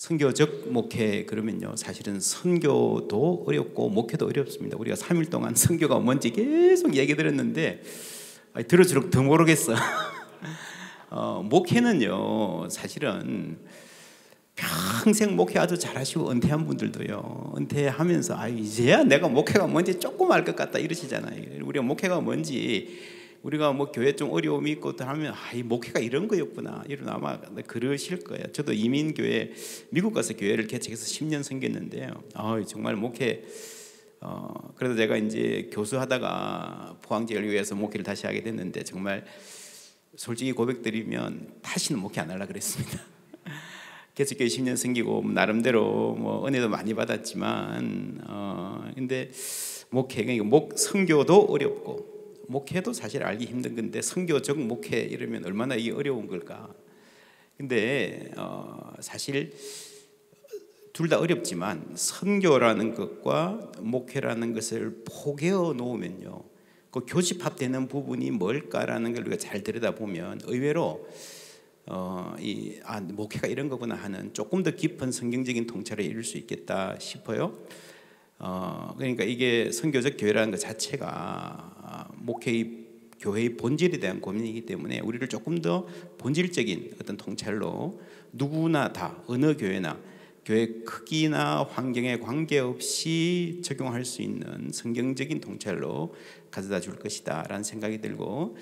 선교적 목회 그러면요, 사실은 선교도 어렵고 목회도 어렵습니다. 우리가 3일 동안 선교가 뭔지 계속 얘기 들었는데 들을수록 더 모르겠어. 목회는요, 사실은 평생 목회 아주 잘하시고 은퇴한 분들도요, 은퇴하면서 이제야 내가 목회가 뭔지 조금 알 것 같다 이러시잖아요. 우리가 목회가 뭔지, 우리가 뭐 교회 좀 어려움이 있고 하면 이 목회가 이런 거였구나, 이런 아마 그러실 거예요. 저도 이민교회 미국 가서 교회를 개척해서 10년 섬겼는데요. 정말 목회 그래도 제가 이제 교수하다가 포항지역을 위해서 목회를 다시 하게 됐는데, 정말 솔직히 고백드리면 다시는 목회 안 하려고 그랬습니다. 개척교회 10년 섬기고 나름대로 뭐 은혜도 많이 받았지만 근데 목회, 그러니까 선교도 어렵고 목회도 사실 알기 힘든 건데 선교적 목회 이러면 얼마나 이게 어려운 걸까. 근데 사실 둘 다 어렵지만 선교라는 것과 목회라는 것을 포개어 놓으면요, 그 교집합되는 부분이 뭘까라는 걸 우리가 잘 들여다보면 의외로 목회가 이런 거구나 하는 조금 더 깊은 성경적인 통찰을 이룰 수 있겠다 싶어요. 그러니까 이게 선교적 교회라는 것 자체가 교회의 본질에 대한 고민이기 때문에 우리를 조금 더 본질적인 어떤 통찰로 누구나 다 어느 교회나 교회 크기나 환경에 관계없이 적용할 수 있는 성경적인 통찰로 가져다 줄 것이다 라는 생각이 들고,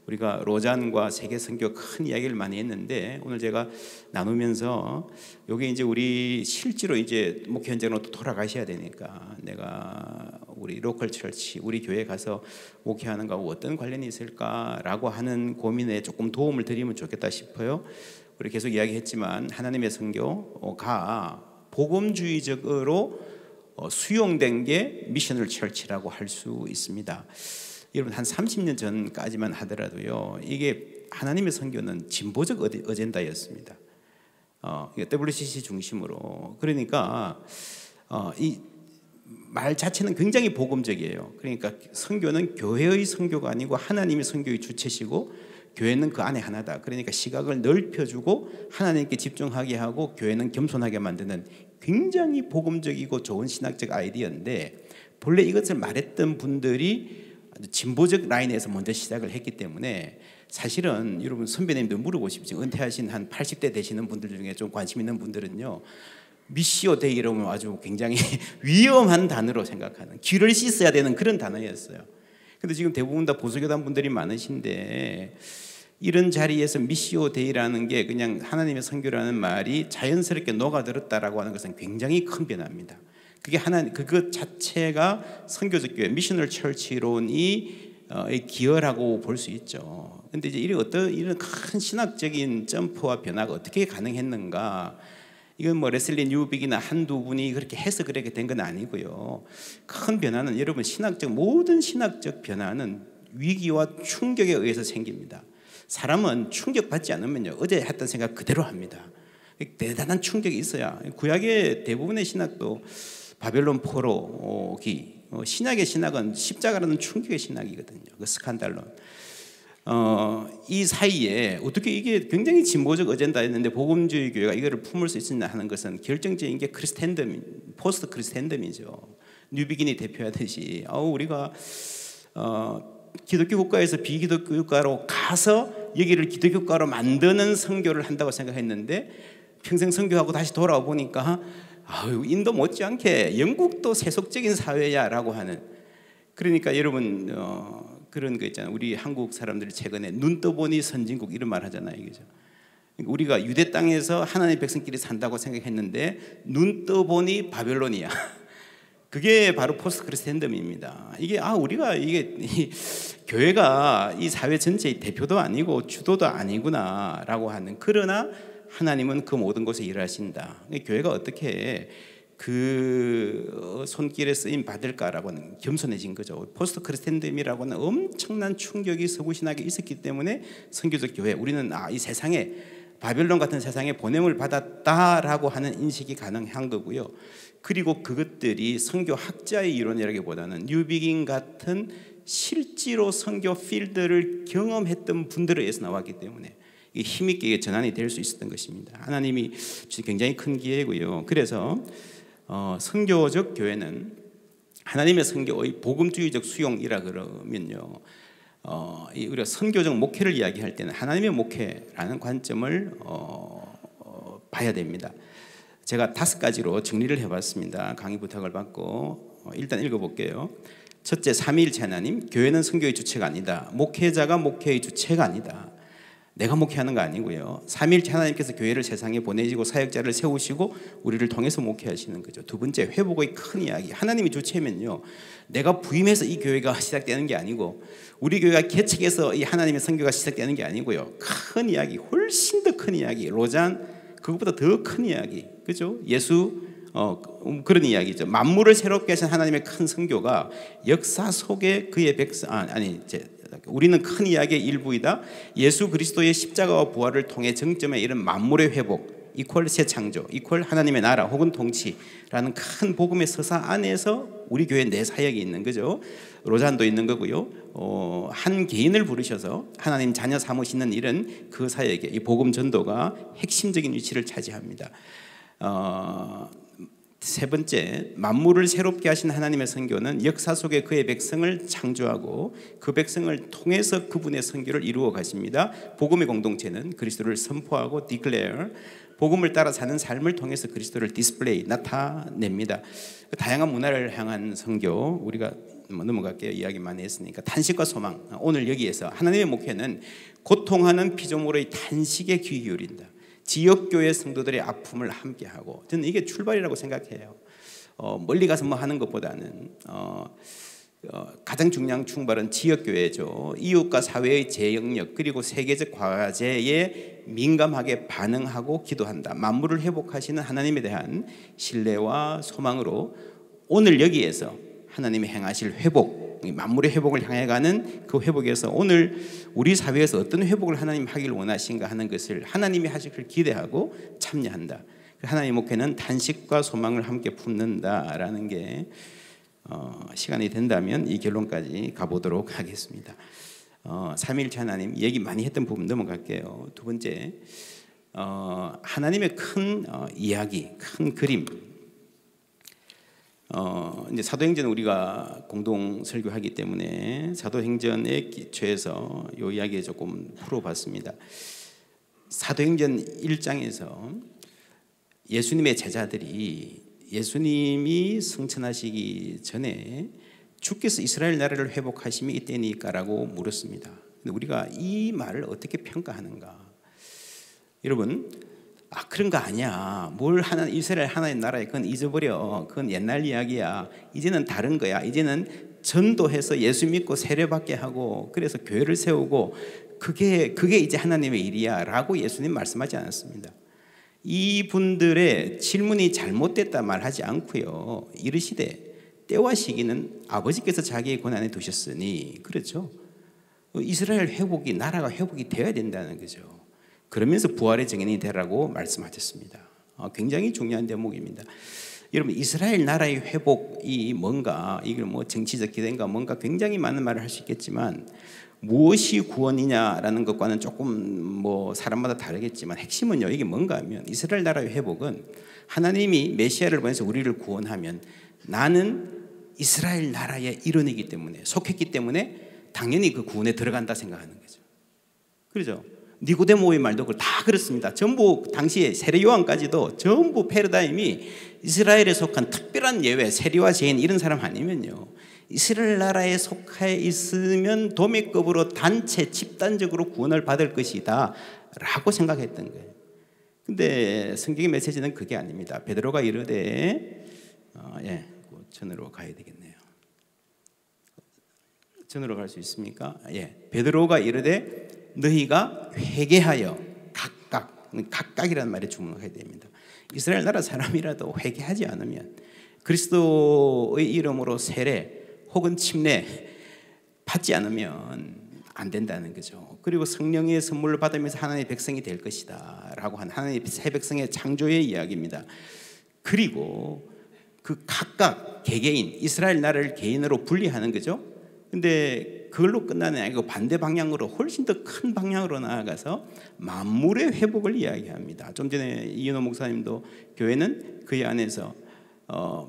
우리가 로잔과 세계 선교 큰 이야기를 많이 했는데 오늘 제가 나누면서 여기 이제 우리 실제로 이제 목회 현장으로 돌아가셔야 되니까 내가 우리 로컬 철치 우리 교회 가서 목회하는 거하고 어떤 관련이 있을까라고 하는 고민에 조금 도움을 드리면 좋겠다 싶어요. 우리 계속 이야기했지만 하나님의 선교가 복음주의적으로 수용된 게 미셔널 철치라고 할 수 있습니다. 여러분 한 30년 전까지만 하더라도요, 이게 하나님의 선교는 진보적 어젠다였습니다. WCC 중심으로. 그러니까 이 말 자체는 굉장히 복음적이에요. 그러니까 선교는 교회의 선교가 아니고 하나님의 선교의 주체시고 교회는 그 안에 하나다. 그러니까 시각을 넓혀주고 하나님께 집중하게 하고 교회는 겸손하게 만드는 굉장히 복음적이고 좋은 신학적 아이디어인데, 본래 이것을 말했던 분들이 진보적 라인에서 먼저 시작을 했기 때문에 사실은 여러분 선배님들 물어보십시오. 은퇴하신 한 80대 되시는 분들 중에 좀 관심 있는 분들은요, 미시오 데이 이러면 아주 굉장히 위험한 단어로 생각하는, 귀를 씻어야 되는 그런 단어였어요. 근데 지금 대부분 다 보수교단 분들이 많으신데 이런 자리에서 미시오 데이라는 게 그냥 하나님의 선교라는 말이 자연스럽게 녹아들었다라고 하는 것은 굉장히 큰 변화입니다. 그것 자체가 선교적 교회 미셔널 철치론이 기여라고 볼 수 있죠. 근데 이제 이런 큰 신학적인 점프와 변화가 어떻게 가능했는가? 이건 뭐 레슬리 뉴빅이나 한두 분이 그렇게 해서 그렇게 된 건 아니고요. 큰 변화는 여러분 모든 신학적 변화는 위기와 충격에 의해서 생깁니다. 사람은 충격받지 않으면요, 어제 했던 생각 그대로 합니다. 대단한 충격이 있어야. 구약의 대부분의 신학도 바벨론 포로기, 신약의 신학은 십자가라는 충격의 신학이거든요. 그 스칸달론. 이 사이에 어떻게 이게 굉장히 진보적 어젠다였는데 복음주의 교회가 이거를 품을 수 있었냐 하는 것은 결정적인 게 포스트 크리스텐덤이죠. 뉴비긴이 대표하듯이 우리가 기독교 국가에서 비기독교 국가로 가서 여기를 기독교 국가로 만드는 선교를 한다고 생각했는데 평생 선교하고 다시 돌아와 보니까 인도 못지않게 영국도 세속적인 사회야라고 하는. 그러니까 여러분 그런 거 있잖아요. 우리 한국 사람들이 최근에 눈 떠보니 선진국 이런 말 하잖아요. 그죠? 우리가 유대 땅에서 하나님의 백성끼리 산다고 생각했는데 눈 떠보니 바벨론이야. 그게 바로 포스트 크리스텐덤입니다. 우리가 이 교회가 이 사회 전체의 대표도 아니고 주도도 아니구나라고 하는. 그러나 하나님은 그 모든 곳에 일하신다. 교회가 어떻게 그 손길에 쓰임 받을까라고 하는 겸손해진 거죠. 포스트 크리스텐덤이라고 하는 엄청난 충격이 서구신학에 있었기 때문에 선교적 교회, 우리는 이 세상에 바벨론 같은 세상에 보냄을 받았다라고 하는 인식이 가능한 거고요. 그리고 그것들이 선교학자의 이론이라기보다는 뉴비긴 같은 실제로 선교 필드를 경험했던 분들에 의해서 나왔기 때문에 힘있게 전환이 될 수 있었던 것입니다. 하나님이 주신 굉장히 큰 기회고요. 그래서 선교적 교회는 하나님의 선교의 복음주의적 수용이라 그러면요, 우리가 선교적 목회를 이야기할 때는 하나님의 목회라는 관점을 봐야 됩니다. 제가 5가지로 정리를 해봤습니다. 강의 부탁을 받고 일단 읽어볼게요. 첫째, 삼위일체 하나님. 교회는 선교의 주체가 아니다. 목회자가 목회의 주체가 아니다. 내가 목회하는 거 아니고요. 삼위일체 하나님께서 교회를 세상에 보내시고 사역자를 세우시고 우리를 통해서 목회하시는 거죠. 두 번째, 회복의 큰 이야기. 하나님이 주체면요, 내가 부임해서 이 교회가 시작되는 게 아니고 우리 교회가 개척해서 이 하나님의 선교가 시작되는 게 아니고요. 큰 이야기, 훨씬 더 큰 이야기. 로잔, 그것보다 더 큰 이야기. 그죠? 예수, 그런 이야기죠. 만물을 새롭게 하신 하나님의 큰 선교가 역사 속에 그의 백성, 우리는 큰 이야기의 일부이다. 예수 그리스도의 십자가와 부활을 통해 정점에 이른 만물의 회복, 이퀄 새 창조, 이퀄 하나님의 나라 혹은 통치라는 큰 복음의 서사 안에서 우리 교회 내 사역이 있는 거죠. 로잔도 있는 거고요. 한 개인을 부르셔서 하나님 자녀 삼으시는 일은 그 사역에 이 복음 전도가 핵심적인 위치를 차지합니다. 세 번째, 만물을 새롭게 하신 하나님의 선교는 역사 속에 그의 백성을 창조하고 그 백성을 통해서 그분의 선교를 이루어 가십니다. 복음의 공동체는 그리스도를 선포하고 declare, 복음을 따라 사는 삶을 통해서 그리스도를 디스플레이, 나타냅니다. 다양한 문화를 향한 선교, 우리가 넘어갈게요. 이야기 많이 했으니까. 탄식과 소망, 오늘 여기에서 하나님의 목회는 고통하는 피조물의 탄식에 귀 기울인다. 지역교회 성도들의 아픔을 함께하고, 저는 이게 출발이라고 생각해요. 멀리 가서 뭐 하는 것보다는 가장 중요한 출발은 지역교회죠. 이웃과 사회의 재영역 그리고 세계적 과제에 민감하게 반응하고 기도한다. 만물을 회복하시는 하나님에 대한 신뢰와 소망으로 오늘 여기에서 하나님이 행하실 회복, 만물의 회복을 향해 가는 그 회복에서 오늘 우리 사회에서 어떤 회복을 하나님 하길 원하신가 하는 것을 하나님이 하시길 기대하고 참여한다. 하나님의 목회는 탄식과 소망을 함께 품는다라는 게 시간이 된다면 이 결론까지 가보도록 하겠습니다. 삼위일체 하나님 얘기 많이 했던 부분 넘어갈게요. 두 번째, 하나님의 큰 이야기, 큰 그림. 이제 사도행전 우리가 공동 설교하기 때문에 사도행전의 기초에서 이 이야기 조금 풀어봤습니다. 사도행전 1장에서 예수님의 제자들이 예수님이 승천하시기 전에 주께서 이스라엘 나라를 회복하심이 이때니까라고 물었습니다. 근데 우리가 이 말을 어떻게 평가하는가? 여러분, 그런 거 아니야. 뭘 하나 이스라엘 하나의 나라에 그건 잊어버려. 그건 옛날 이야기야. 이제는 다른 거야. 이제는 전도해서 예수 믿고 세례받게 하고 그래서 교회를 세우고 그게 이제 하나님의 일이야라고 예수님 말씀하지 않았습니다. 이분들의 질문이 잘못됐다 말하지 않고요. 이르시되 때와 시기는 아버지께서 자기의 권한에 두셨으니, 그렇죠. 이스라엘 회복이, 나라가 회복이 되어야 된다는 거죠. 그러면서 부활의 증인이 되라고 말씀하셨습니다. 굉장히 중요한 대목입니다. 여러분, 이스라엘 나라의 회복이 뭔가, 이게 뭐 정치적 기대인가 뭔가 굉장히 많은 말을 할 수 있겠지만 무엇이 구원이냐라는 것과는 조금 뭐 사람마다 다르겠지만 핵심은요, 이게 뭔가 하면 이스라엘 나라의 회복은 하나님이 메시아를 보내서 우리를 구원하면 나는 이스라엘 나라의 일원이기 때문에, 속했기 때문에 당연히 그 구원에 들어간다 생각하는 거죠. 그렇죠? 니고데모의 말도 다 그렇습니다. 전부 당시에 세례 요한까지도 전부 패러다임이 이스라엘에 속한 특별한 예외, 세리와 죄인 이런 사람 아니면요, 이스라엘 나라에 속해 있으면 도매급으로 단체 집단적으로 구원을 받을 것이다 라고 생각했던 거예요. 근데 성경의 메시지는 그게 아닙니다. 베드로가 이르되 전으로 가야 되겠네요. 전으로 갈 수 있습니까? 베드로가 이르되 너희가 회개하여 각각이라는 말에 주목해야 됩니다. 이스라엘 나라 사람이라도 회개하지 않으면, 그리스도의 이름으로 세례 혹은 침례 받지 않으면 안 된다는 거죠. 그리고 성령의 선물을 받으면서 하나님의 백성이 될 것이다 라고 한 하나님의 새 백성의 창조의 이야기입니다. 그리고 그 각각 개개인, 이스라엘 나라를 개인으로 분리하는 거죠. 근데 그걸로 끝나는 아니고 반대 방향으로 훨씬 더 큰 방향으로 나아가서 만물의 회복을 이야기합니다. 좀 전에 이은호 목사님도 교회는 그의 안에서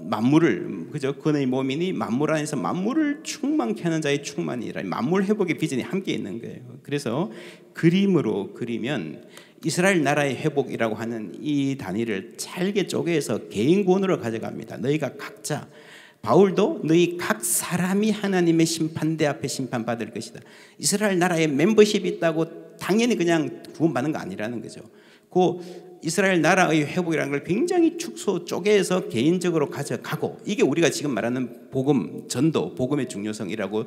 만물을 그저 그의 몸이니 만물 안에서 만물을 충만케 하는 자의 충만이라 만물 회복의 비전이 함께 있는 거예요. 그래서 그림으로 그리면 이스라엘 나라의 회복이라고 하는 이 단위를 잘게 쪼개서 개인 구원으로 가져갑니다. 너희가 각자 바울도 너희 각 사람이 하나님의 심판대 앞에 심판받을 것이다. 이스라엘 나라에 멤버십이 있다고 당연히 그냥 구원받는 거 아니라는 거죠. 그 이스라엘 나라의 회복이라는 걸 굉장히 축소 쪼개서 개인적으로 가져가고 이게 우리가 지금 말하는 복음, 전도, 복음의 중요성이라고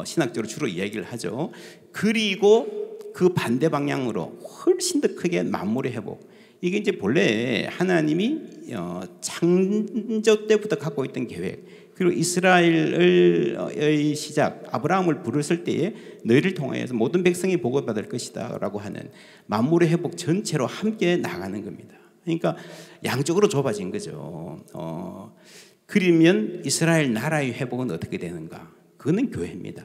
신학적으로 주로 이야기를 하죠. 그리고 그 반대 방향으로 훨씬 더 크게 만물의 회복. 이게 이제 본래 하나님이 창조 때부터 갖고 있던 계획, 그리고 이스라엘의 시작, 아브라함을 부르실 때에 너희를 통하여서 모든 백성이 복을 받을 것이다 라고 하는 만물의 회복 전체로 함께 나가는 겁니다. 그러니까 양쪽으로 좁아진 거죠. 그러면 이스라엘 나라의 회복은 어떻게 되는가? 그거는 교회입니다.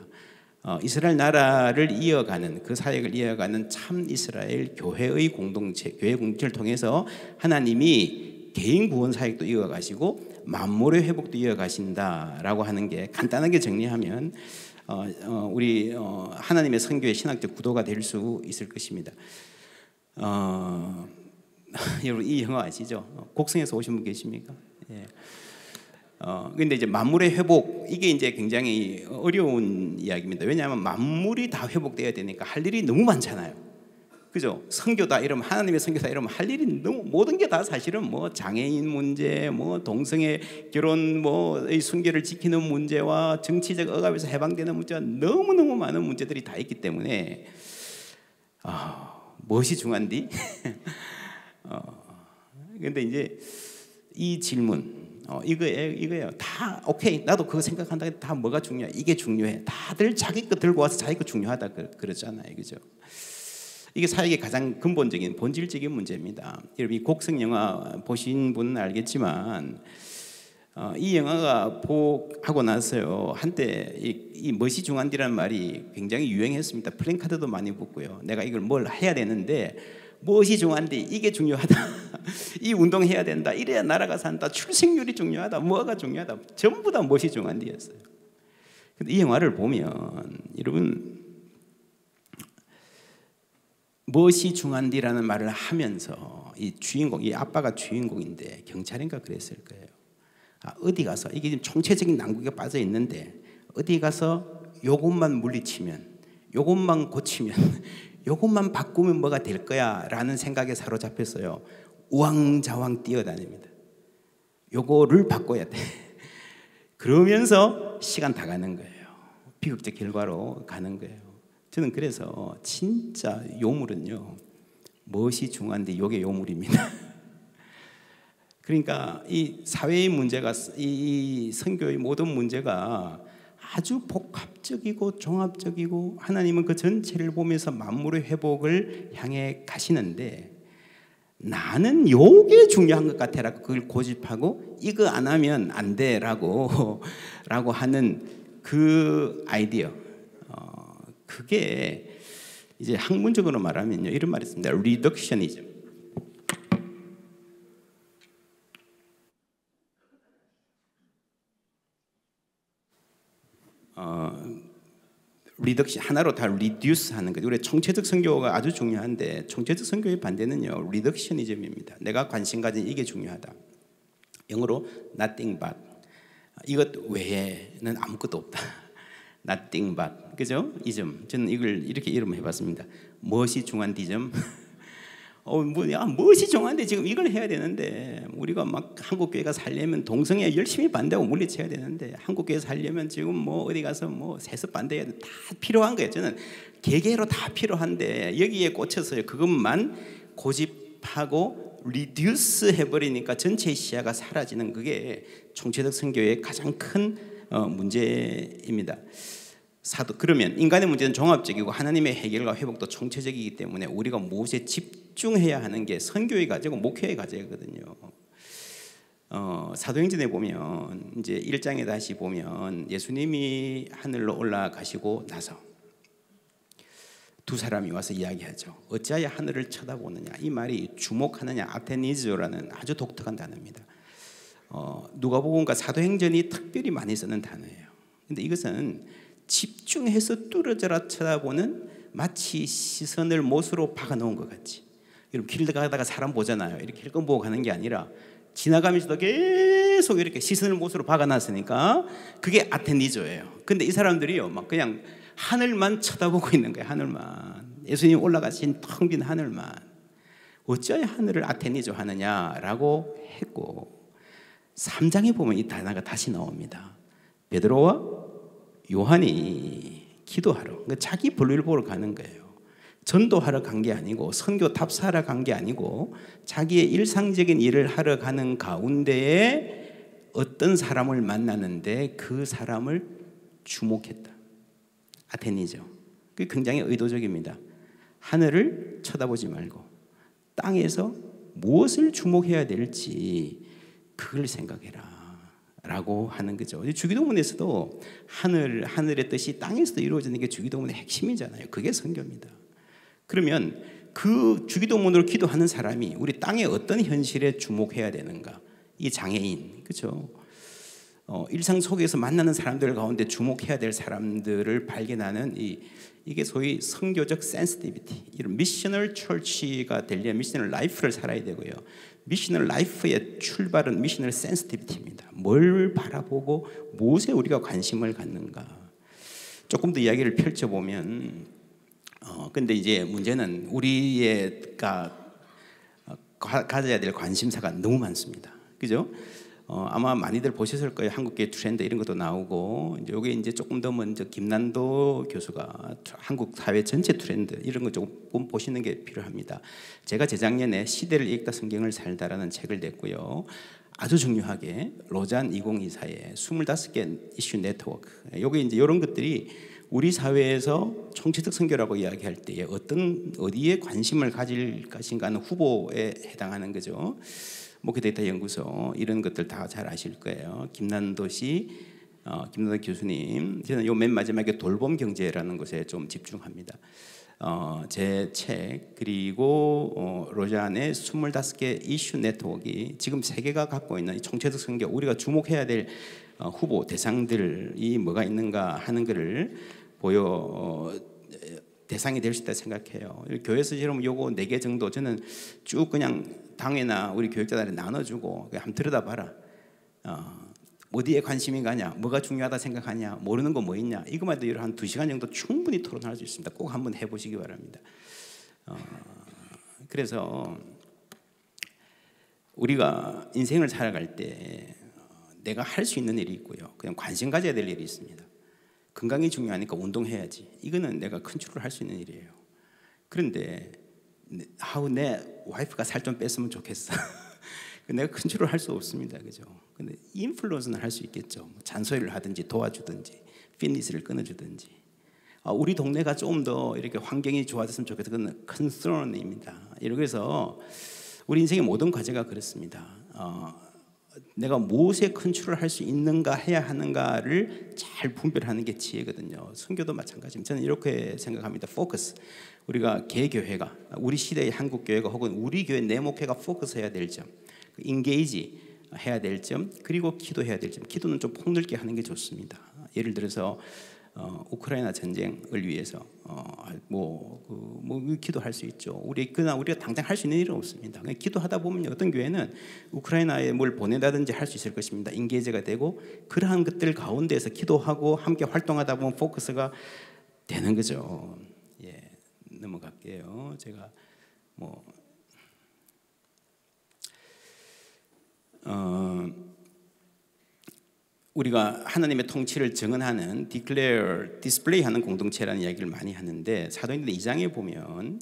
이스라엘 나라를 이어가는 그 사역을 이어가는 참 이스라엘 교회의 공동체, 교회 공동체를 통해서 하나님이 개인 구원 사역도 이어가시고 만물의 회복도 이어가신다라고 하는 게 간단하게 정리하면 우리 하나님의 선교의 신학적 구도가 될 수 있을 것입니다. 여러분 이 영화 아시죠? 곡성에서 오신 분 계십니까? 예. 근데 이제 만물의 회복 이게 이제 굉장히 어려운 이야기입니다. 왜냐하면 만물이 다 회복돼야 되니까 할 일이 너무 많잖아요. 그죠? 선교다 이러면 하나님의 선교다 이러면 할 일이 너무 모든 게 다 사실은 뭐 장애인 문제, 뭐 동성애 결혼, 뭐의 순결을 지키는 문제와 정치적 억압에서 해방되는 문제가 너무 너무 많은 문제들이 다 있기 때문에 무엇이 중요한디? 근데 이제 이 질문. 이거예요. 다 오케이. 나도 그거 생각한다. 다 뭐가 중요해? 이게 중요해. 다들 자기 거 들고 와서 자기 거 중요하다 그러잖아요, 그죠? 이게 사역의 가장 근본적인 본질적인 문제입니다. 여러분 이 곡성 영화 보신 분은 알겠지만 이 영화가 하고 나서요 한때 이 멋이 중한디라는 말이 굉장히 유행했습니다. 플랜카드도 많이 붙고요. 내가 이걸 뭘 해야 되는데. 무엇이 중요한데 이게 중요하다. 이 운동해야 된다. 이래야 나라가 산다. 출생률이 중요하다. 뭐가 중요하다. 전부 다 무엇이 중요한데였어요. 근데 이 영화를 보면 여러분 무엇이 중요한데라는 말을 하면서 이 주인공, 이 아빠가 주인공인데 경찰인가 그랬을 거예요. 어디 가서 이게 지금 총체적인 난국에 빠져 있는데 어디 가서 요것만 물리치면, 요것만 고치면. 이것만 바꾸면 뭐가 될 거야 라는 생각에 사로잡혔어요. 우왕좌왕 뛰어다닙니다. 요거를 바꿔야 돼. 그러면서 시간 다 가는 거예요. 비극적 결과로 가는 거예요. 저는 그래서 진짜 요물은요 무엇이 중요한데 요게 요물입니다. 그러니까 이 사회의 문제가, 이 선교의 모든 문제가 아주 복합적이고 종합적이고 하나님은 그 전체를 보면서 만물의 회복을 향해 가시는데 나는 요게 중요한 것 같아라고 그걸 고집하고 이거 안 하면 안 돼라고 하는 그 아이디어, 그게 이제 학문적으로 말하면요 이런 말이 있습니다. 리덕셔니즘. 리덕션 하나로 다 리듀스 하는 거죠. 우리 총체적 선교가 아주 중요한데 총체적 선교의 반대는요 리덕셔니즘입니다. 내가 관심 가진 이게 중요하다. 영어로 nothing but, 이것 외에는 아무것도 없다. nothing but, 그죠? 이점. 저는 이걸 이렇게 이름해봤습니다. 무엇이 중요한디점. 무엇이 중요한데 지금 이걸 해야 되는데 우리가 막 한국교회가 살려면 동성애 열심히 반대하고 물리쳐야 되는데 한국교회 살려면 지금 뭐 어디 가서 뭐 세습 반대해야 돼. 다 필요한 거예요. 저는 개개로 다 필요한데 여기에 꽂혀서 그것만 고집하고 리듀스 해버리니까 전체 시야가 사라지는 그게 총체적 선교의 가장 큰 문제입니다. 그러면 인간의 문제는 종합적이고 하나님의 해결과 회복도 총체적이기 때문에 우리가 무엇에 집중해야 하는 게 선교의 과제고 목회의 과제거든요. 사도행전에 보면 이제 1장에 다시 보면 예수님이 하늘로 올라가시고 나서 두 사람이 와서 이야기하죠. 어찌하여 하늘을 쳐다보느냐. 이 말이 주목하느냐, 아테니즈라는 아주 독특한 단어입니다. 누가복음과 사도행전이 특별히 많이 쓰는 단어예요. 근데 이것은 집중해서 뚫어져라 쳐다보는, 마치 시선을 못으로 박아놓은 것 같이. 여러분 길 가다가 사람 보잖아요. 이렇게 힐끔 보고 가는 게 아니라 지나가면서도 계속 이렇게 시선을 못으로 박아놨으니까 그게 아테니조예요. 근데 이 사람들이요, 막 그냥 하늘만 쳐다보고 있는 거예요. 하늘만. 예수님 올라가신 텅 빈 하늘만. 어찌하여 하늘을 아테니조 하느냐라고 했고, 3장에 보면 이 단어가 다시 나옵니다. 베드로와 요한이 기도하러, 그러니까 자기 볼일 보러 가는 거예요. 전도하러 간 게 아니고, 선교 답사하러 간 게 아니고, 자기의 일상적인 일을 하러 가는 가운데에 어떤 사람을 만나는데 그 사람을 주목했다. 아테니죠. 그게 굉장히 의도적입니다. 하늘을 쳐다보지 말고 땅에서 무엇을 주목해야 될지 그걸 생각해라 라고 하는 거죠. 주기도문에서도 하늘의 뜻이 땅에서도 이루어지는 게 주기도문의 핵심이잖아요. 그게 선교입니다. 그러면 그 주기도문으로 기도하는 사람이 우리 땅의 어떤 현실에 주목해야 되는가? 이 장애인, 그렇죠? 일상 속에서 만나는 사람들 가운데 주목해야 될 사람들을 발견하는 이게 소위 선교적 센시티비티, 이런 미셔널 처치가 되려면 미셔널 라이프를 살아야 되고요. 미셔널 라이프의 출발은 미셔널 센시티비티입니다. 뭘 바라보고 무엇에 우리가 관심을 갖는가. 조금 더 이야기를 펼쳐보면, 근데 이제 문제는 우리가 가져야 될 관심사가 너무 많습니다. 그죠? 아마 많이들 보셨을 거예요. 한국계 트렌드 이런 것도 나오고, 이제 요게 이제 조금 더 먼저 김난도 교수가 한국 사회 전체 트렌드 이런 거 조금 보시는 게 필요합니다. 제가 재작년에 시대를 읽다 성경을 살다라는 책을 냈고요. 아주 중요하게 로잔 2024의 25개 이슈 네트워크. 요게 이제 이런 것들이 우리 사회에서 총체적 선교라고 이야기할 때에 어디에 관심을 가질 것인가 하는 후보에 해당하는 거죠. 목회데이터 연구소 이런 것들 다 잘 아실 거예요. 김난도 교수님, 저는 요 맨 마지막에 돌봄 경제라는 것에 좀 집중합니다. 제 책, 그리고 로잔의 25개 이슈 네트워크가 지금 세계가 갖고 있는 이 총체적 선교, 우리가 주목해야 될 후보 대상들이 뭐가 있는가 하는 것을 대상이 될 수 있다 생각해요. 교회에서 여러분 요거 4개 정도 저는 쭉 그냥 당회나 우리 교육자들에 나눠주고 한번 들여다봐라. 어디에 관심이 가냐, 뭐가 중요하다 생각하냐, 모르는 거 뭐 있냐, 이것만 해도 한 2시간 정도 충분히 토론할 수 있습니다. 꼭 한번 해보시기 바랍니다. 그래서 우리가 인생을 살아갈 때 내가 할 수 있는 일이 있고요, 그냥 관심 가져야 될 일이 있습니다. 건강이 중요하니까 운동해야지. 이거는 내가 컨트롤 할 수 있는 일이에요. 그런데 내 와이프가 살 좀 뺐으면 좋겠어. 내가 컨트롤 할 수 없습니다. 그죠? 근데 인플루언스는 할 수 있겠죠. 잔소리를 하든지 도와주든지 피트니스를 끊어주든지. 우리 동네가 좀 더 이렇게 환경이 좋아졌으면 좋겠다. 그건 컨서런입니다. 그래서 우리 인생의 모든 과제가 그렇습니다. 내가 무엇에 컨트롤 할 수 있는가 해야 하는가를 잘 분별하는 게 지혜거든요. 선교도 마찬가지입니다. 저는 이렇게 생각합니다. 포커스. 우리가 개교회가, 우리 시대의 한국 교회가 혹은 우리 교회 내 목회가 포커스해야 될 점, 인게이지 해야 될 점, 그리고 기도해야 될 점. 기도는 좀 폭넓게 하는 게 좋습니다. 예를 들어서 우크라이나 전쟁을 위해서 기도할 수 있죠. 우리가 당장 할 수 있는 일은 없습니다. 그냥 기도하다 보면 어떤 교회는 우크라이나에 뭘 보낸다든지 할 수 있을 것입니다. 인게이지가 되고, 그러한 것들 가운데서 기도하고 함께 활동하다 보면 포커스가 되는 거죠. 예, 넘어갈게요. 제가 우리가 하나님의 통치를 증언하는 declare, display하는 공동체라는 이야기를 많이 하는데, 사도행전 2장에 보면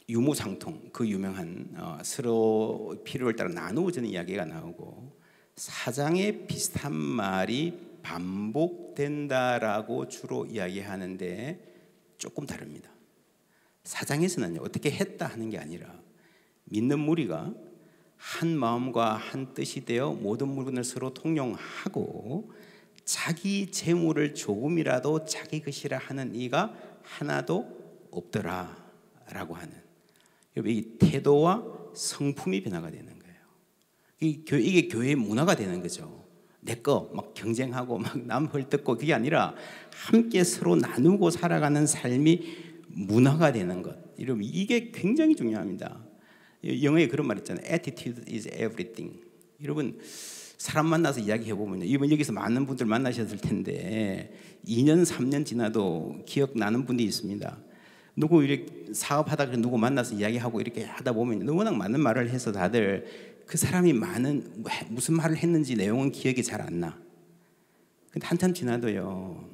유무상통, 그 유명한 서로 필요에 따라 나누어지는 이야기가 나오고, 4장에 비슷한 말이 반복된다라고 주로 이야기하는데 조금 다릅니다. 4장에서는 어떻게 했다 하는 게 아니라 믿는 무리가 한 마음과 한 뜻이 되어 모든 물건을 서로 통용하고 자기 재물을 조금이라도 자기 것이라 하는 이가 하나도 없더라 라고 하는, 이 태도와 성품이 변화가 되는 거예요. 이게 교회의 문화가 되는 거죠. 내 거 막 경쟁하고 막 남 헐뜯고, 그게 아니라 함께 서로 나누고 살아가는 삶이 문화가 되는 것. 여러분, 이게 굉장히 중요합니다. 영어에 그런 말 있잖아요. Attitude is everything. 여러분, 사람 만나서 이야기해 보면요, 이번 여기서 많은 분들 만나셨을 텐데 2년 3년 지나도 기억나는 분이 있습니다. 누구 이렇게 사업하다가 누구 만나서 이야기하고 이렇게 하다 보면 워낙 많은 말을 해서 다들 그 사람이 무슨 말을 했는지 내용은 기억이 잘 안 나. 근데 한참 지나도요,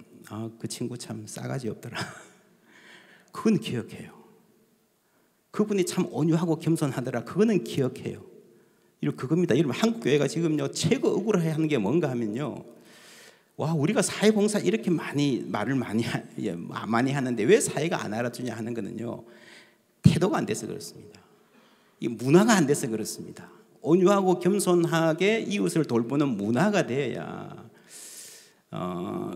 그 친구 참 싸가지 없더라. 그건 기억해요. 그분이 참 온유하고 겸손하더라. 그거는 기억해요. 그겁니다. 여러분, 한국 교회가 지금요 최고 억울해 하는 게 뭔가 하면요, 와, 우리가 사회봉사 이렇게 말을 많이 하는데 왜 사회가 안 알아주냐 하는 거는요, 태도가 안 돼서 그렇습니다. 이 문화가 안 돼서 그렇습니다. 온유하고 겸손하게 이웃을 돌보는 문화가 되어야.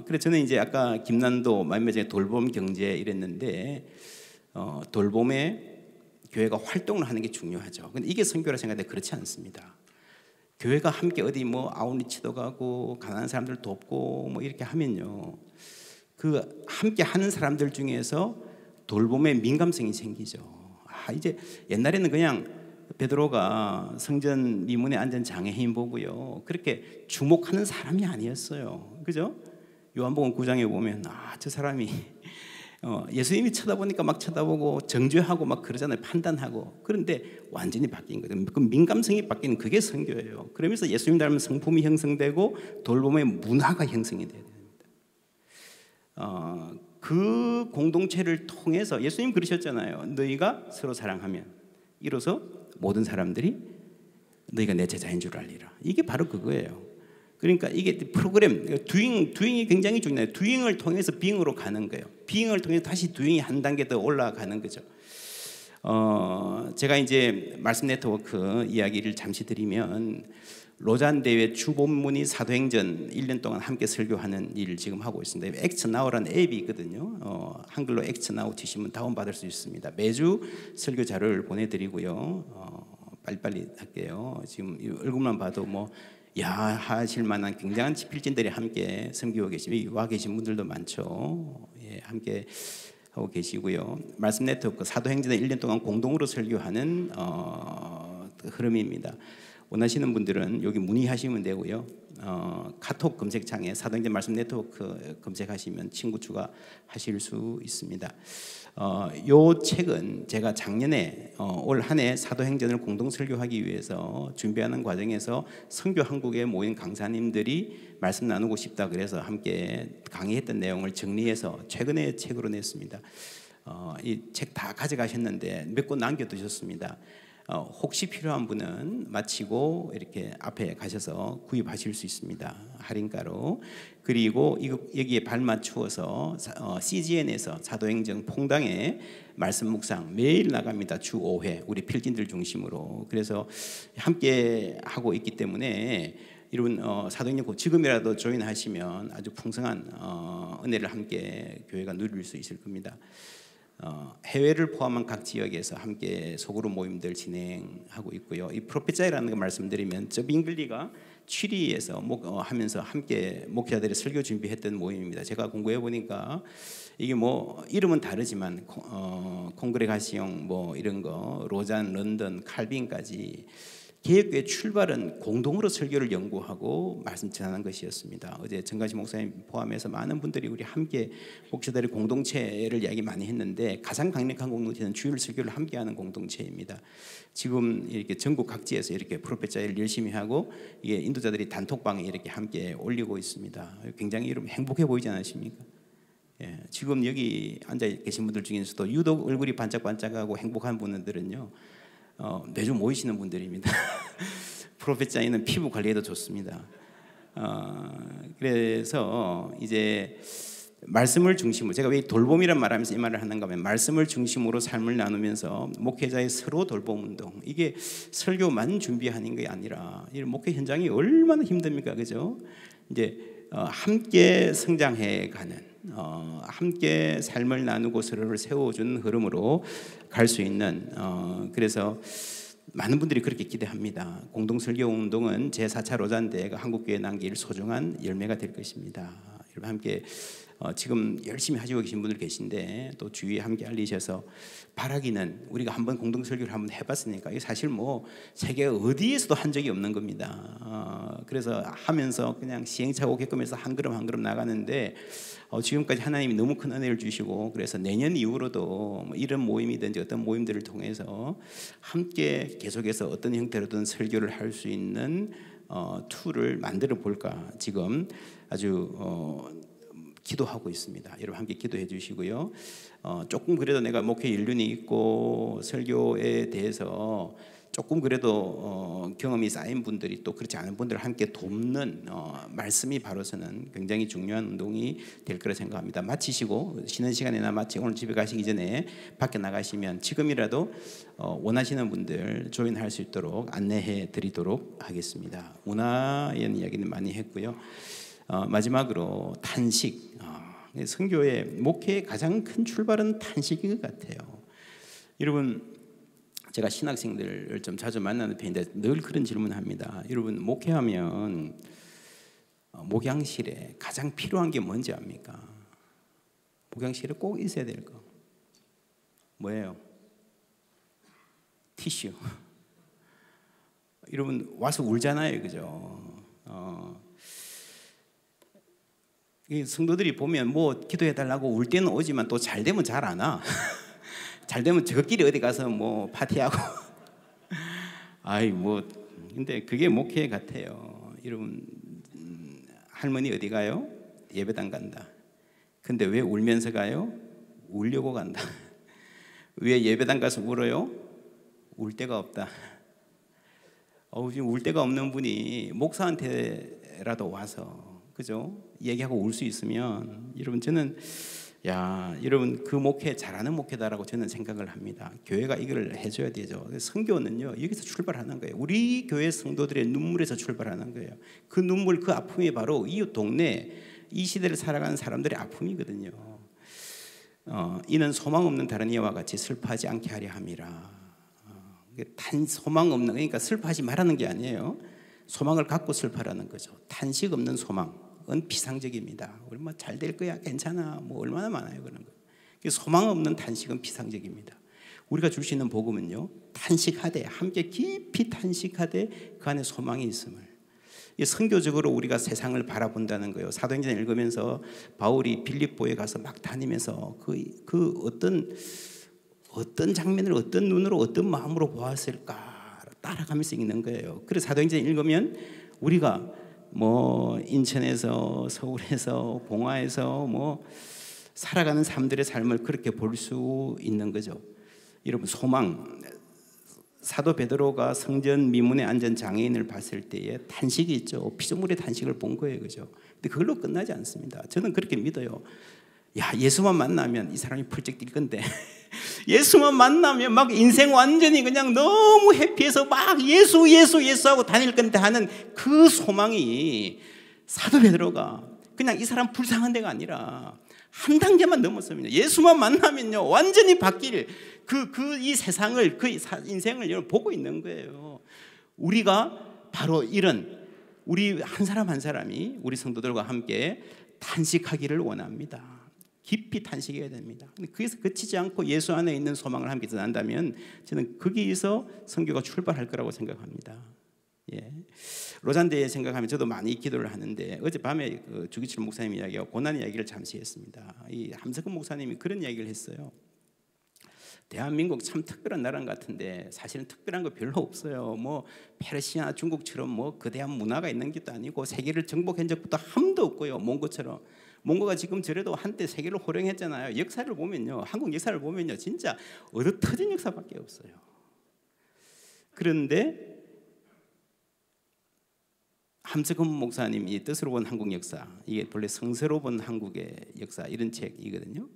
그래서 저는 이제 아까 김난도 말미에 돌봄 경제 이랬는데, 돌봄에 교회가 활동을 하는 게 중요하죠. 근데 이게 선교라 생각하는데 그렇지 않습니다. 교회가 함께 어디 아웃리치도 가고 가난한 사람들 돕고 이렇게 하면요, 그 함께 하는 사람들 중에서 돌봄에 민감성이 생기죠. 이제 옛날에는 그냥 베드로가 성전 미문에 앉은 장애인 보고요, 그렇게 주목하는 사람이 아니었어요. 그죠? 요한복음 9장에 보면 저 사람이 예수님이 쳐다보니까 막 쳐다보고 정죄하고 막 그러잖아요. 판단하고. 그런데 완전히 바뀐 거예요. 그 민감성이 바뀌는, 그게 선교예요. 그러면서 예수님 닮은 성품이 형성되고 돌봄의 문화가 형성이 돼야 됩니다. 그 공동체를 통해서 예수님 그러셨잖아요. 너희가 서로 사랑하면 이로써 모든 사람들이 너희가 내 제자인 줄 알리라. 이게 바로 그거예요. 그러니까 이게 프로그램, 두잉이 굉장히 중요해요. 두잉을 통해서 빙으로 가는 거예요. 빙을 통해서 다시 두잉이 한 단계 더 올라가는 거죠. 제가 이제 말씀 네트워크 이야기를 잠시 드리면, 로잔 대회 주본문이 사도행전 1년 동안 함께 설교하는 일을 지금 하고 있습니다. 액츠나우라는 앱이 있거든요. 한글로 액츠나우 치시면 다운받을 수 있습니다. 매주 설교 자료를 보내드리고요. 빨리빨리 할게요. 지금 얼굴만 봐도 하실 만한 굉장한 필진들이 함께 섬기고 계시고, 와 계신 분들도 많죠. 함께 하고 계시고요. 말씀 네트워크 사도행전에 1년 동안 공동으로 설교하는 흐름입니다. 원하시는 분들은 여기 문의하시면 되고요. 카톡 검색창에 사도행전 말씀 네트워크 검색하시면 친구 추가하실 수 있습니다. 요 책은 제가 작년에 올 한 해 사도행전을 공동 설교하기 위해서 준비하는 과정에서 선교 한국에 모인 강사님들이 말씀 나누고 싶다 그래서 함께 강의했던 내용을 정리해서 최근에 책으로 냈습니다. 이 책 다 가져가셨는데 몇 권 남겨두셨습니다. 혹시 필요한 분은 마치고 이렇게 앞에 가셔서 구입하실 수 있습니다. 할인가로. 그리고 여기에 발맞추어서 CGN에서 사도행전 퐁당에 말씀 묵상 매일 나갑니다. 주 5회 우리 필진들 중심으로. 그래서 함께 하고 있기 때문에 이런 사도행전 지금이라도 조인하시면 아주 풍성한 은혜를 함께 교회가 누릴 수 있을 겁니다. 해외를 포함한 각 지역에서 함께 소그룹 모임들 진행하고 있고요. 이 프로페자이라는 거 말씀드리면 저 빙글리가 취리에서 하면서 함께 목회자들이 설교 준비했던 모임입니다. 제가 공부해 보니까 이게 이름은 다르지만 콩그레가시옹 이런 거, 로잔, 런던, 칼빈까지 개혁교회 출발은 공동으로 설교를 연구하고 말씀 전하는 것이었습니다. 어제 정가시 목사님 포함해서 많은 분들이 우리 함께 목사들의 공동체를 이야기 많이 했는데, 가장 강력한 공동체는 주일 설교를 함께하는 공동체입니다. 지금 이렇게 전국 각지에서 이렇게 프로페자를 열심히 하고 이게 인도자들이 단톡방에 이렇게 함께 올리고 있습니다. 굉장히 여러분 행복해 보이지 않으십니까? 지금 여기 앉아 계신 분들 중에서도 유독 얼굴이 반짝반짝하고 행복한 분들은요, 매주 모이시는 분들입니다. 프로페자이는 피부 관리에도 좋습니다. 그래서 이제 말씀을 중심으로, 제가 왜 돌봄이란 말하면서 이 말을 하는가 하면 말씀을 중심으로 삶을 나누면서 목회자의 서로 돌봄 운동, 이게 설교만 준비하는 게 아니라 이 목회 현장이 얼마나 힘듭니까, 그죠? 이제 함께 성장해 가는, 함께 삶을 나누고 서로를 세워주는 흐름으로 갈 수 있는, 그래서 많은 분들이 그렇게 기대합니다. 공동설교 운동은 제4차 로잔대회가 한국교회에 남길 소중한 열매가 될 것입니다. 여러분 함께 지금 열심히 하시고 계신 분들 계신데 또 주위에 함께 알리셔서 바라기는, 우리가 한번 공동설교를 한번 해봤으니까 이게 사실 뭐 세계 어디에서도 한 적이 없는 겁니다. 그래서 하면서 그냥 시행착오 겪으면서 한 걸음 한 걸음 나가는데 지금까지 하나님이 너무 큰 은혜를 주시고, 그래서 내년 이후로도 뭐 이런 모임이든지 어떤 모임들을 통해서 함께 계속해서 어떤 형태로든 설교를 할 수 있는 툴을 만들어 볼까 지금 아주 기도하고 있습니다. 여러분 함께 기도해 주시고요. 조금 그래도 내가 목회 연륜이 있고 설교에 대해서 조금 그래도 경험이 쌓인 분들이 또 그렇지 않은 분들을 함께 돕는 말씀이 바로서는 굉장히 중요한 운동이 될 거라 생각합니다. 마치시고 쉬는 시간이나 오늘 집에 가시기 전에 밖에 나가시면 지금이라도 원하시는 분들 조인할 수 있도록 안내해 드리도록 하겠습니다. 문화의 이야기는 많이 했고요. 마지막으로 탄식. 선교의 목회의 가장 큰 출발은 탄식인 것 같아요. 여러분, 제가 신학생들을 좀 자주 만나는 편인데 늘 그런 질문을 합니다. 여러분, 목회하면 목양실에 가장 필요한 게 뭔지 압니까? 목양실에 꼭 있어야 될 거 뭐예요? 티슈. 여러분 와서 울잖아요, 그죠? 성도들이 보면 뭐 기도해달라고 울 때는 오지만 또 잘 되면 잘 안 와. 잘 되면 저끼리 어디 가서 뭐 파티하고 근데 그게 목회 같아요. 여러분, 할머니 어디 가요? 예배당 간다. 근데 왜 울면서 가요? 울려고 간다. 왜 예배당 가서 울어요? 울 데가 없다. 지금 울 데가 없는 분이 목사한테라도 와서, 그죠? 얘기하고 울 수 있으면, 여러분 저는 여러분 그 목회 잘하는 목회다라고 저는 생각을 합니다. 교회가 이걸 해줘야 되죠. 선교는요 여기서 출발하는 거예요. 우리 교회 성도들의 눈물에서 출발하는 거예요. 그 눈물, 그 아픔이 바로 이웃 동네, 이 시대를 살아가는 사람들의 아픔이거든요. 이는 소망 없는 다른 이와 같이 슬퍼하지 않게 하려 함이라. 소망 없는, 그러니까 슬퍼하지 말라는 게 아니에요. 소망을 갖고 슬퍼하라는 거죠. 탄식 없는 소망은 비상적입니다. 우리 뭐 잘 될 거야, 괜찮아, 뭐 얼마나 많아요 그런 거. 소망 없는 탄식은 비상적입니다. 우리가 줄 수 있는 복음은요, 탄식하되, 함께 깊이 탄식하되 그 안에 소망이 있음을. 선교적으로 우리가 세상을 바라본다는 거예요. 사도행전 읽으면서 바울이 빌립보에 가서 막 다니면서 그 어떤 장면을 어떤 눈으로 어떤 마음으로 보았을까 따라가면서 읽는 거예요. 그래서 사도행전 읽으면 우리가 뭐 인천에서, 서울에서, 봉화에서 뭐 살아가는 사람들의 삶을 그렇게 볼 수 있는 거죠. 여러분, 소망. 사도 베드로가 성전 미문에 앉은 장애인을 봤을 때에 탄식이 있죠. 피조물의 탄식을 본 거예요, 그죠? 근데 그걸로 끝나지 않습니다. 저는 그렇게 믿어요. 예수만 만나면 이 사람이 펄쩍 뛸 건데 예수만 만나면 막 인생 완전히 그냥 너무 해피해서 막 예수 하고 다닐 건데 하는 그 소망이, 사도 베드로가 그냥 이 사람 불쌍한 데가 아니라 한 단계만 넘었습니다. 예수만 만나면요 완전히 바뀔 이 세상을, 그 인생을 여러분 보고 있는 거예요. 우리가 바로 이런, 우리 한 사람 한 사람이 우리 성도들과 함께 탄식하기를 원합니다. 깊이 탄식해야 됩니다. 근데 거기서 그치지 않고 예수 안에 있는 소망을 함께 전한다면 저는 거기에서 선교가 출발할 거라고 생각합니다. 로잔대에 생각하면 저도 많이 기도를 하는데, 어젯밤에 주기철 목사님 이야기와 고난 이야기를 잠시 했습니다. 이 함석근 목사님이 그런 이야기를 했어요. 대한민국 참 특별한 나라 같은데 사실은 특별한 거 별로 없어요. 뭐 페르시아, 중국처럼 뭐 거대한 문화가 있는 것도 아니고 세계를 정복한 적부터 함도 없고요. 몽고처럼. 몽고가 지금 저래도 한때 세계를 호령했잖아요. 역사를 보면요, 한국 역사를 보면요, 진짜 얻어 터진 역사밖에 없어요. 그런데 함석헌 목사님이 뜻으로 본 한국 역사, 이게 본래 성서로 본 한국의 역사 이런 책이거든요.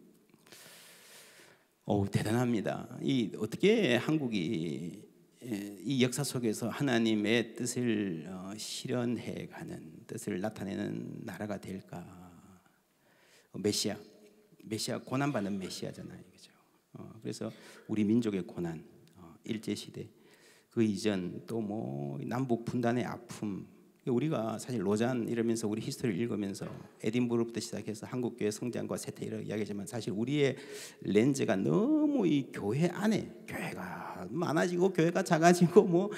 대단합니다. 이 어떻게 한국이 이 역사 속에서 하나님의 뜻을 실현해가는, 뜻을 나타내는 나라가 될까? 메시아 고난받는 메시아잖아요, 그죠? 그래서 우리 민족의 고난, 일제 시대, 그 이전 또 뭐 남북 분단의 아픔. 우리가 사실 로잔 이러면서 우리 히스토리를 읽으면서 에딘버러부터 시작해서 한국교회 성장과 쇠퇴 이렇게 이야기하지만 사실 우리의 렌즈가 너무 이 교회 안에, 교회가 많아지고 교회가 작아지고 뭐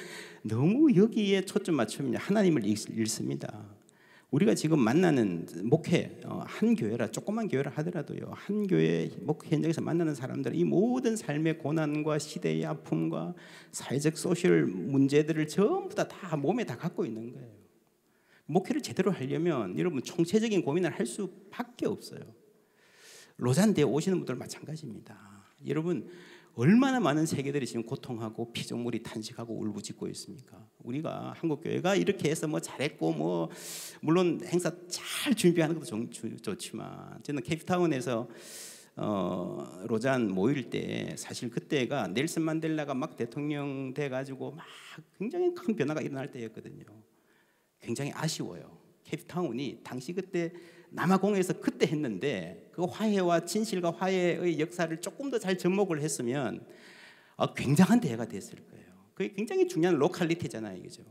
너무 여기에 초점 맞추면 하나님을 잃습니다. 우리가 지금 만나는 목회, 한 교회라, 조그만 교회라 하더라도요, 한 교회 목회 현장에서 만나는 사람들은 이 모든 삶의 고난과 시대의 아픔과 사회적 소셜 문제들을 전부 다 몸에 다 갖고 있는 거예요. 목회를 제대로 하려면 여러분 총체적인 고민을 할 수밖에 없어요. 로잔대에 오시는 분들 마찬가지입니다. 여러분 얼마나 많은 세계들이 지금 고통하고 피조물이 탄식하고 울부짖고 있습니까? 우리가 한국교회가 이렇게 해서 뭐 잘했고 뭐 물론 행사 잘 준비하는 것도 좋지만 저는 케이프타운에서 로잔 모일 때 사실 그때가 넬슨 만델라가 막 대통령 돼가지고 막 굉장히 큰 변화가 일어날 때였거든요. 굉장히 아쉬워요. 케이프타운이 당시 그때 남아공에서 그때 했는데 그 화해와 진실과 화해의 역사를 조금 더 잘 접목을 했으면 굉장한 대회가 됐을 거예요. 그게 굉장히 중요한 로컬리티잖아요, 그죠?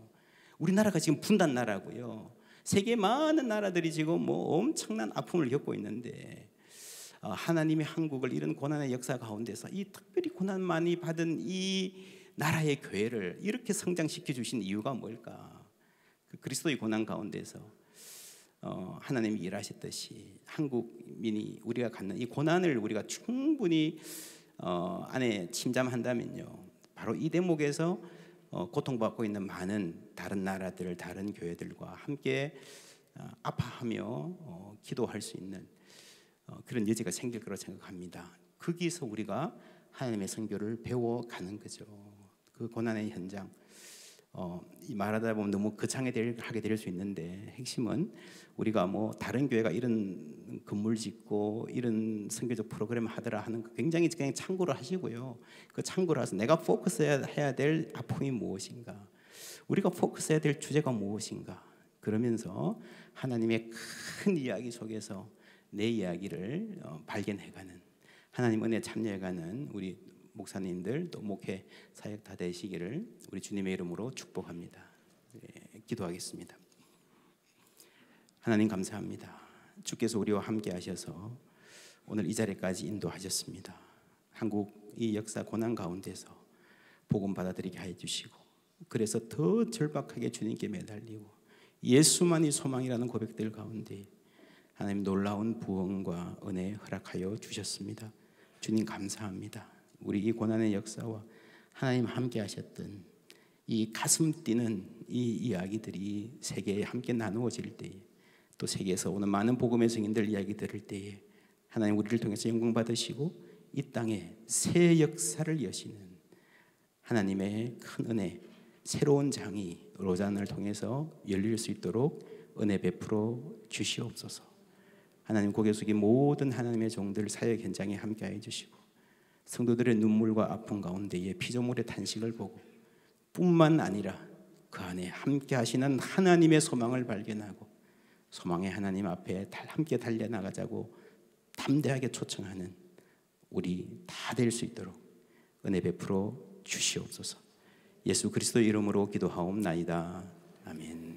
우리나라가 지금 분단 나라고요. 세계 많은 나라들이 지금 뭐 엄청난 아픔을 겪고 있는데 하나님이 한국을 이런 고난의 역사 가운데서 이 특별히 고난 많이 받은 이 나라의 교회를 이렇게 성장시켜 주신 이유가 뭘까? 그 그리스도의 고난 가운데서 하나님이 일하셨듯이 한국민이 우리가 갖는 이 고난을 우리가 충분히 안에 침잠한다면요, 바로 이 대목에서 고통받고 있는 많은 다른 나라들, 다른 교회들과 함께 아파하며 기도할 수 있는 그런 여지가 생길 거라고 생각합니다. 거기서 우리가 하나님의 선교를 배워가는 거죠. 그 고난의 현장, 말하다 보면 너무 거창하게 될 수 있는데 핵심은 우리가 뭐 다른 교회가 이런 건물 짓고 이런 선교적 프로그램 하더라 하는 거 굉장히 그냥 참고를 하시고요. 그 참고를 해서 내가 포커스해야 될 아픔이 무엇인가, 우리가 포커스해야 될 주제가 무엇인가, 그러면서 하나님의 큰 이야기 속에서 내 이야기를 발견해가는, 하나님 은혜에 참여해가는 우리 목사님들 또 목회 사역 다 되시기를 우리 주님의 이름으로 축복합니다. 기도하겠습니다. 하나님 감사합니다. 주께서 우리와 함께 하셔서 오늘 이 자리까지 인도하셨습니다. 한국 이 역사 고난 가운데서 복음 받아들이게 해 주시고, 그래서 더 절박하게 주님께 매달리고 예수만이 소망이라는 고백들 가운데 하나님 놀라운 부흥과 은혜 허락하여 주셨습니다. 주님 감사합니다. 우리 이 고난의 역사와 하나님 함께 하셨던 이 가슴 뛰는 이 이야기들이 세계에 함께 나누어질 때에, 또 세계에서 오는 많은 복음의 증인들 이야기 들을 때에 하나님 우리를 통해서 영광 받으시고 이 땅에 새 역사를 여시는 하나님의 큰 은혜, 새로운 장이 로잔을 통해서 열릴 수 있도록 은혜 베풀어 주시옵소서. 하나님 고개 숙인 모든 하나님의 종들 사역 현장에 함께해 주시고 성도들의 눈물과 아픔 가운데에 피조물의 탄식을 보고 뿐만 아니라 그 안에 함께 하시는 하나님의 소망을 발견하고 소망의 하나님 앞에 함께 달려나가자고 담대하게 초청하는 우리 다 될 수 있도록 은혜 베풀어 주시옵소서. 예수 그리스도의 이름으로 기도하옵나이다. 아멘.